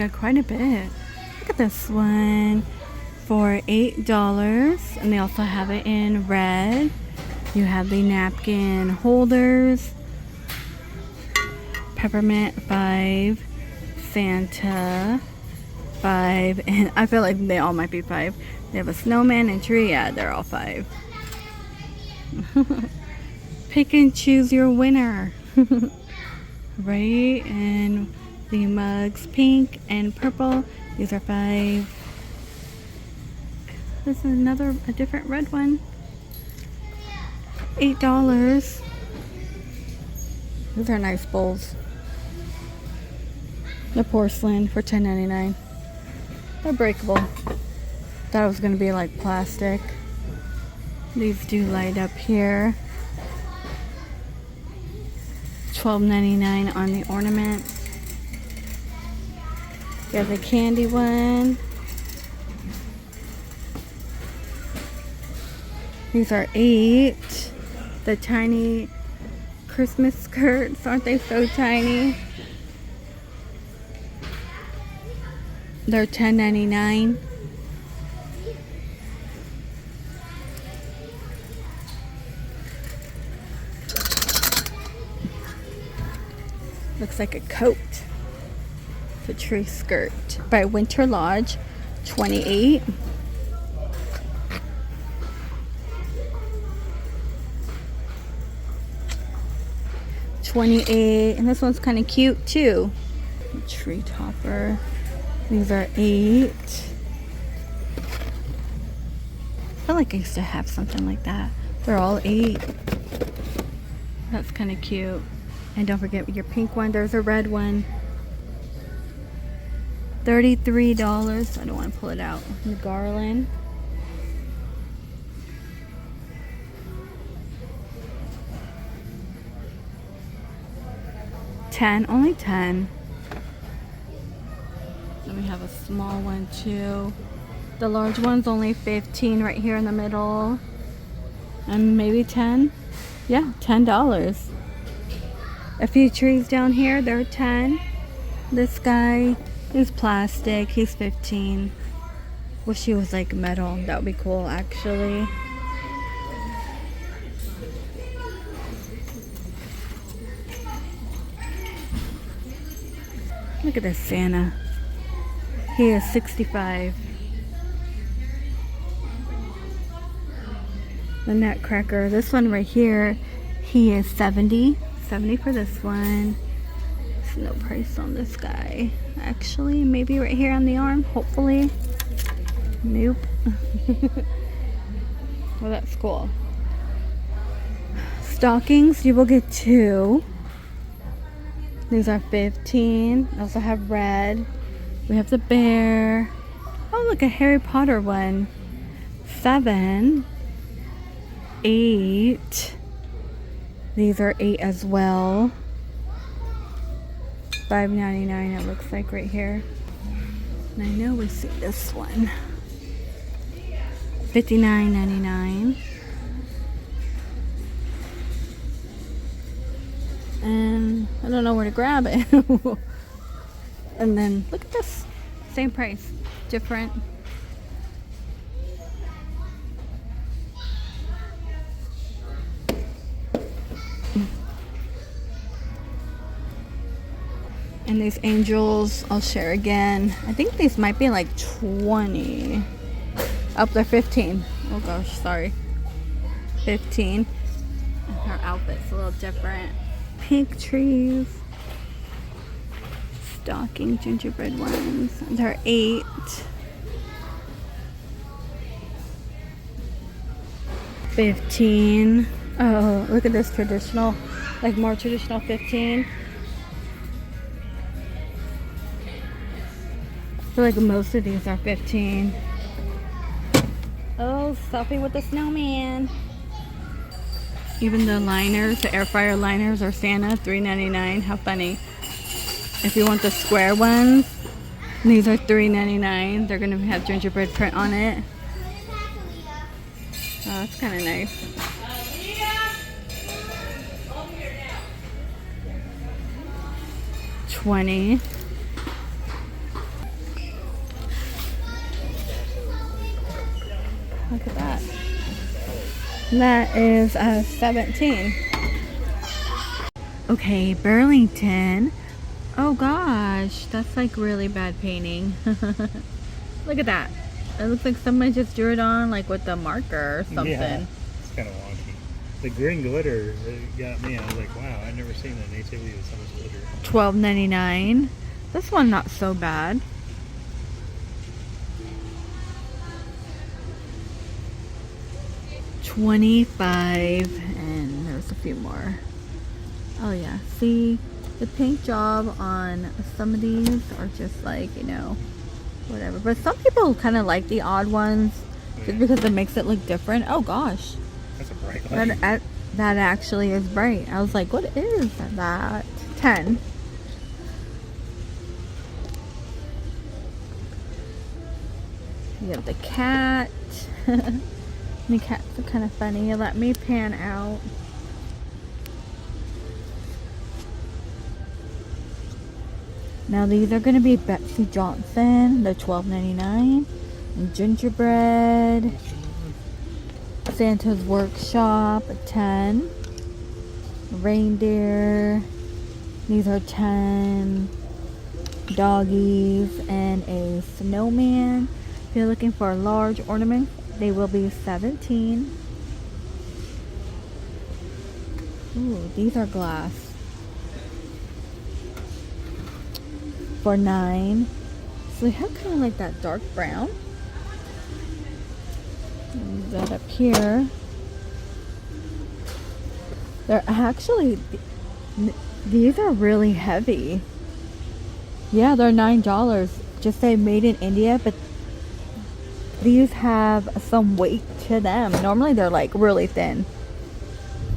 Got quite a bit. Look at this one for $8, and they also have it in red. You have the napkin holders. Peppermint 5, Santa 5, and I feel like they all might be 5. They have a snowman and tree. Yeah, they're all 5. Pick and choose your winner. Right, and the mugs pink and purple. These are 5. This is a different red one. $8. These are nice bowls. The porcelain for $10.99. They're breakable. Thought it was gonna be like plastic. These do light up here. $12.99 on the ornament. You have the candy one. These are 8. The tiny Christmas skirts, aren't they so tiny? They're $10.99. Looks like a coat. It's a tree skirt by Winter Lodge, $28. $28, and this one's kind of cute too. Tree topper. These are 8. I feel like I used to have something like that. They're all 8. That's kind of cute. And don't forget your pink one. There's a red one. $33. I don't want to pull it out. The garland. $10. Only 10. Then we have a small one too. The large one's only 15 right here in the middle. And maybe 10. Yeah, $10. A few trees down here, they're 10. This guy is plastic, he's 15. Wish he was like metal. That would be cool actually. Look at this Santa. He is 65. The Nutcracker, this one right here, he is 70. 70 for this one. There's no price on this guy. Actually, maybe right here on the arm, hopefully. Nope. Well, that's cool. Stockings, you will get 2. These are 15. I also have red. We have the bear. Oh, look, a Harry Potter one. 7. 8. These are 8 as well. $5.99 it looks like right here. And I know we see this one. $59.99. And I don't know where to grab it. And then look at this. Same price. Different. And these angels, I'll share again. I think these might be like 20. Up there, 15. Oh gosh, sorry. 15. Her outfit's a little different. Pink trees. Stocking gingerbread ones. They're 8. $15. Oh, look at this traditional, like more traditional 15. I feel like most of these are 15. Oh, selfie with the snowman. Even the liners, the air fryer liners are Santa, $3.99. How funny. If you want the square ones, these are $3.99. They're going to have gingerbread print on it. Oh, that's kind of nice. $20. Look at that. That is 17. Okay, Burlington. Oh gosh, that's like really bad painting. Look at that. It looks like somebody just drew it on like with a marker or something. Yeah, it's kind of wonky. The green glitter got me. I was like, wow, I've never seen a nativity with so much glitter. $12.99. This one not so bad. $25, and there's a few more. Oh yeah, see, the paint job on some of these are just like, you know, whatever. But some people kind of like the odd ones just because it makes it look different. Oh gosh, that's a bright light. That actually is bright. I was like, what is that? 10. You have the cat. The cats are kind of funny. Let me pan out. Now these are going to be Betsy Johnson. They're $12.99. And gingerbread. Santa's Workshop, 10. Reindeer. These are 10. Doggies and a snowman. If you're looking for a large ornament, they will be 17. Ooh, these are glass. For 9. So they have kind of like that dark brown. And that up here. They're actually, these are really heavy. Yeah, they're $9. Just say made in India, but these have some weight to them. Normally they're like really thin.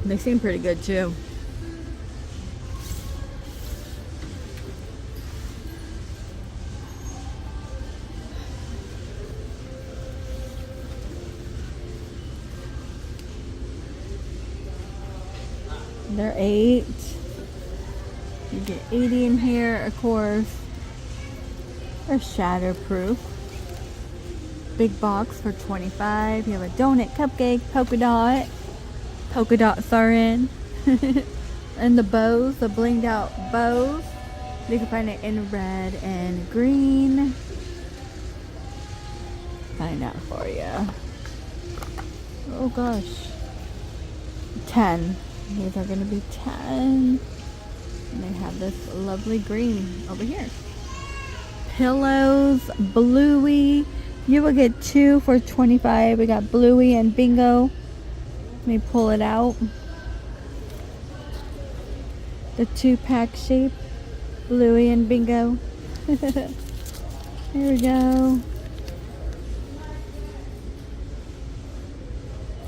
They seem pretty good too. They're 8. You get 80 in here, of course. They're shatterproof. Big box for 25. You have a donut, cupcake, polka dot. Polka dots are in. And the bows, the blinged out bows. You can find it in red and green. Find out for you. Oh gosh. 10. These are going to be 10. And they have this lovely green over here. Pillows, Bluey. You will get 2 for 25. We got Bluey and Bingo. Let me pull it out. The 2-pack shape. Bluey and Bingo. Here we go.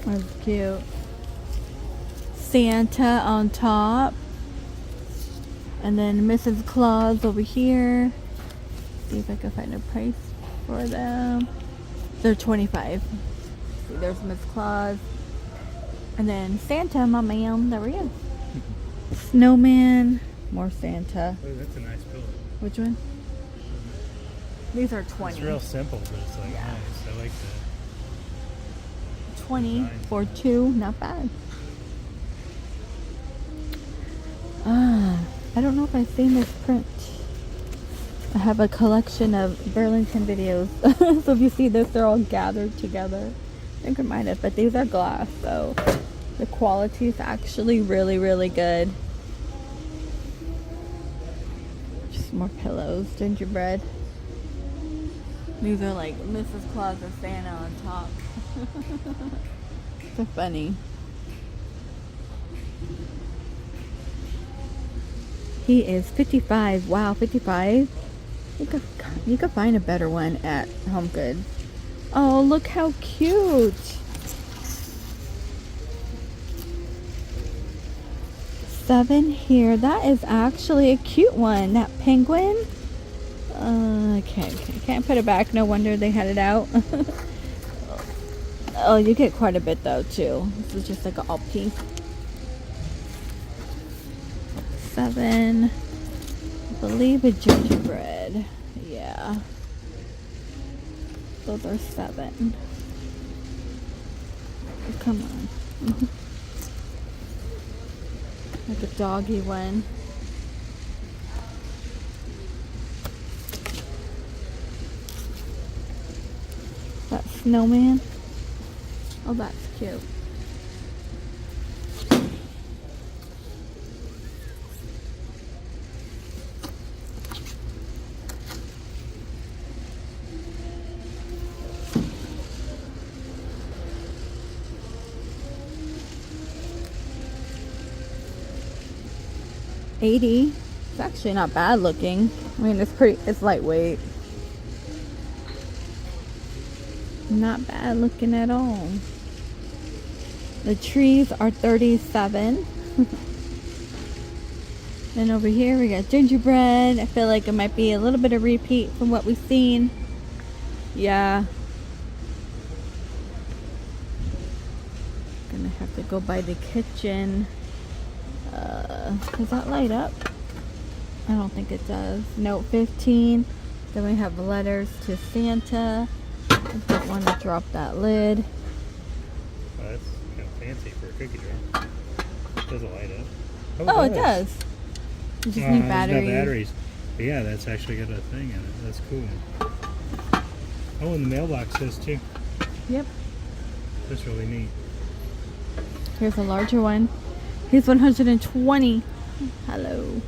That's cute. Santa on top. And then Mrs. Claus over here. See if I can find a price for them. They're 25. See, there's Miss Claus. And then Santa, my ma'am. There we go. Snowman. More Santa. Oh, that's a nice pillow. Which one? These are 20. It's real simple, but it's like Yeah. nice. I like that. 20 for 2. Not bad. I don't know if I've seen this print. I have a collection of Burlington videos. So if you see this, they're all gathered together. I think I might have, but these are glass, so the quality is actually really, really good. Just more pillows, gingerbread. These are like Mrs. Claus or Santa on top. So funny. He is 55. Wow, 55. You could find a better one at Home Goods. Oh, look how cute. 7 here. That is actually a cute one. That penguin. Okay. Can't put it back. No wonder they had it out. Oh, you get quite a bit though too. This is just like an all pink. 7. I believe a gingerbread. Yeah. Those are 7. Come on. Like a doggy one. That snowman. Oh, that's cute. $80. It's actually not bad looking. I mean, it's lightweight. Not bad looking at all. The trees are $37. And over here we got gingerbread. I feel like it might be a little bit of repeat from what we've seen. Yeah. Gonna have to go by the kitchen. Does that light up? I don't think it does. Note 15. Then we have letters to Santa. I don't want to drop that lid. Oh, that's kind of fancy for a cookie jar. Does it light up? Oh, it does. You just need batteries. No batteries. But yeah, that's actually got a thing in it. That's cool. Oh, and the mailbox says too. Yep. That's really neat. Here's a larger one. Here's 120. Hello.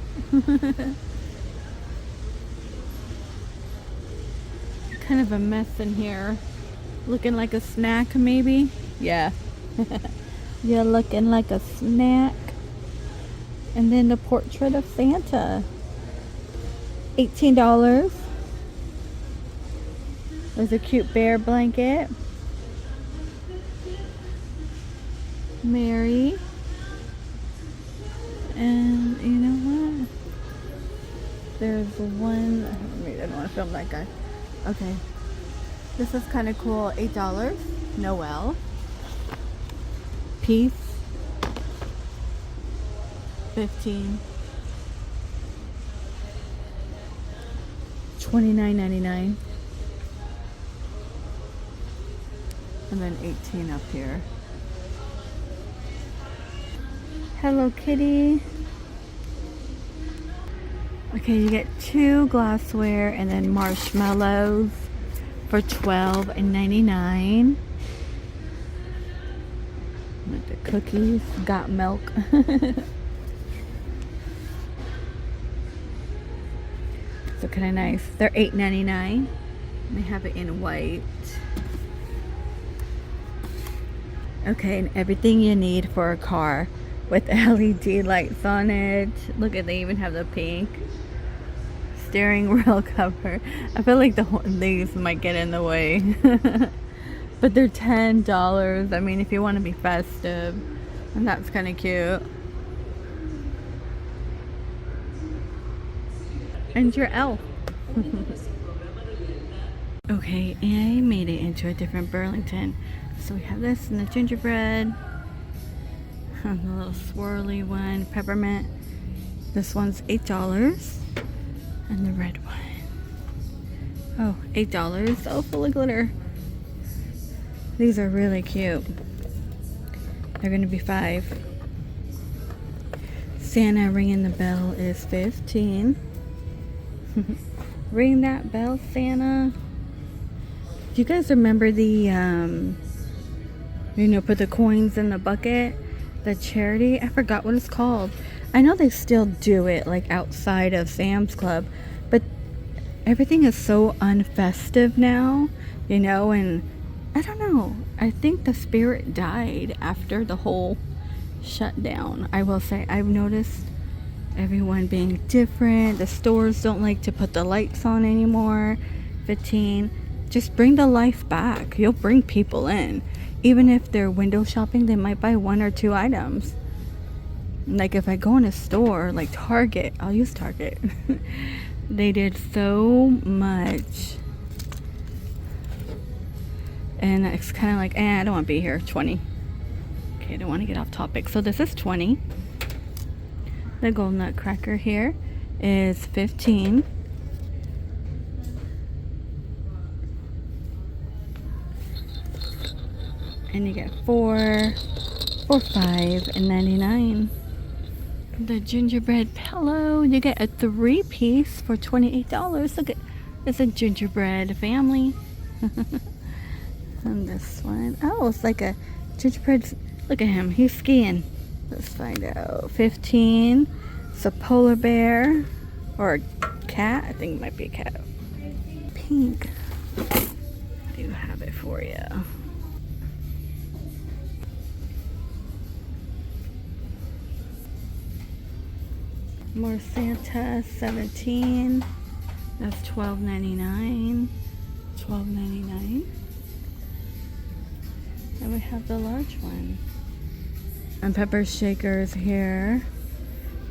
Kind of a mess in here. Looking like a snack, maybe? Yeah. You're looking like a snack. And then the portrait of Santa. $18. There's a cute bear blanket. Mary. And you know what? There's one. I don't want to film that guy. Okay. This is kind of cool. $8. Noel. Peace. 15. $29.99. And then 18 up here. Hello Kitty. Okay, you get 2 glassware and then marshmallows for $12.99. With the cookies, got milk. So kind of nice. They're $8.99. They have it in white. Okay, and everything you need for a car with LED lights on it. Look at, they even have the pink steering wheel cover. I feel like these might get in the way. But they're $10. I mean, if you want to be festive, and that's kind of cute. And your elf. Okay, I made it into a different Burlington. So we have this and the gingerbread. The little swirly one, peppermint. This one's $8. And the red one. Oh, $8. Oh, full of glitter. These are really cute. They're gonna be $5. Santa ringing the bell is $15. Ring that bell, Santa. Do you guys remember the put the coins in the bucket? The charity, I forgot what it's called. I know they still do it like outside of Sam's Club, but everything is so unfestive now, and I don't know. I think the spirit died after the whole shutdown. I will say, I've noticed everyone being different. The stores don't like to put the lights on anymore. 15. Just bring the life back. You'll bring people in. Even if they're window shopping, they might buy 1 or 2 items. Like if I go in a store like Target, I'll use Target. They did so much. And it's kind of like, I don't want to be here. 20. Okay, I don't want to get off topic. So this is 20. The gold nutcracker here is 15. And you get 4 for $5.99. The gingerbread pillow, you get a 3-piece for $28. Look at, it's a gingerbread family. And this one, oh, it's like a gingerbread. Look at him, he's skiing. Let's find out. 15. It's a polar bear or a cat. I think it might be a cat. Pink. I do have it for you. More Santa, 17. That's $12.99. $12.99. And we have the large one. And pepper shakers here.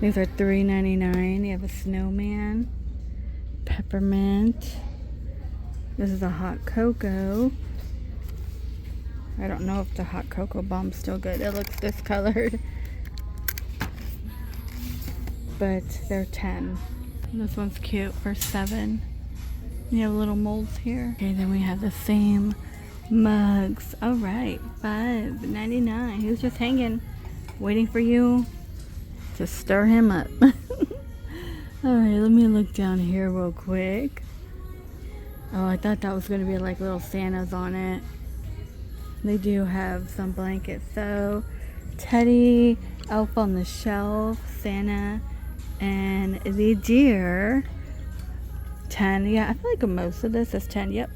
These are $3.99. You have a snowman, peppermint. This is a hot cocoa. I don't know if the hot cocoa bomb's still good. It looks discolored. But they're 10. And this one's cute for 7. You have little molds here. Okay, then we have the same mugs. All right, $5.99. He was just hanging, waiting for you to stir him up. All right, let me look down here real quick. Oh, I thought that was gonna be like little Santas on it. They do have some blankets though. Teddy, Elf on the Shelf, Santa, and the deer. 10. Yeah, I feel like most of this is 10. Yep.